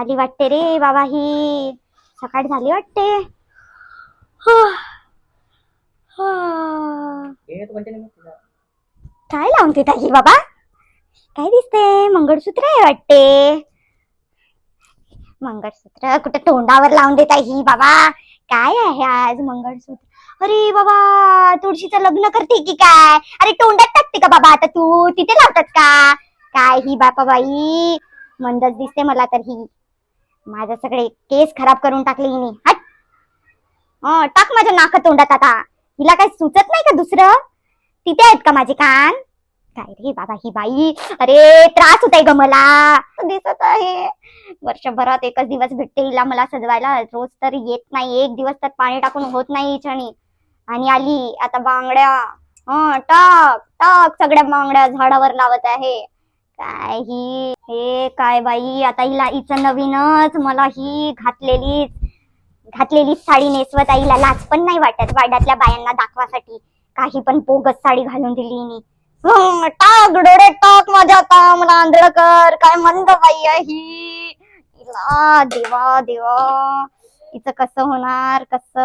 आली वाटते रे बाबा ही. सकाळ झाली वाटते. काय लावून देत ही बाबा? काय दिसते? मंगळसूत्र आहे वाटते. मंगळसूत्र कुठे तोंडावर लावून देत ही बाबा? काय आहे आज मंगळसूत्र? अरे बाबा, तुळशीचं लग्न करते की काय? अरे तोंडात टाकते का बाबा आता तू? तिथे लावतात का काय ही बापा बाई? मंदच दिसते मला तर ही. माझे सगळे केस खराब करून टाकले हिने. हट. टाक माझ्या नाक तोंडात आता. हिला काही सुचत नाही का दुसरं? तिथे आहेत का माझे कान? काय रे बाबा ही बाई? अरे त्रास होतय ग मला. दिसत आहे वर्षभरात एकच दिवस भेटते हिला मला सजवायला. रोज तर येत नाही. एक दिवस तर पाणी टाकून होत नाही हिच्यानी. आणि आली आता बांगड्या. टाक टाक सगळ्या बांगड्या झाडावर लावत आहे. काय ही हे काय बाई? आता हिला हिचं नवीनच मला ही घातलेली साडी नेसवत आहे. हिला लाज पण नाही वाटत वाड्यातल्या बायांना दाखवासाठी. काही पण बोगस साडी घालून दिली हिने. टाक डोळे टाक माझ्या आता. मला आंधळ कर. काय मंद बाई आहे ही. देवा देवा, हिचं कसं होणार कसं?